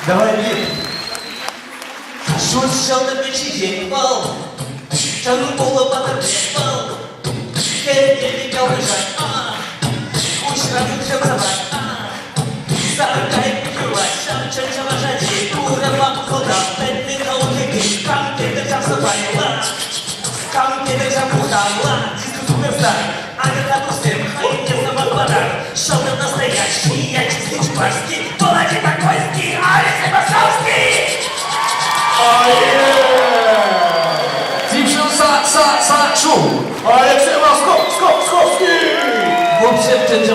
Давай, Лид. 说笑的别起眼光，成功了把它别放，给你表个闪啊，不喜欢你什么玩啊，撒开不是晚上，身上马上起，突然发不口罩，本领后天给，钢铁的像是快了，钢铁的像不到了，技术没有上，阿哥他不是黑天什么过来，手上的谁呀？西呀，就是你快死，多来几把快死，阿里什么烧死？ Дівчина са шу. А як це вас скоп. В общем, ты же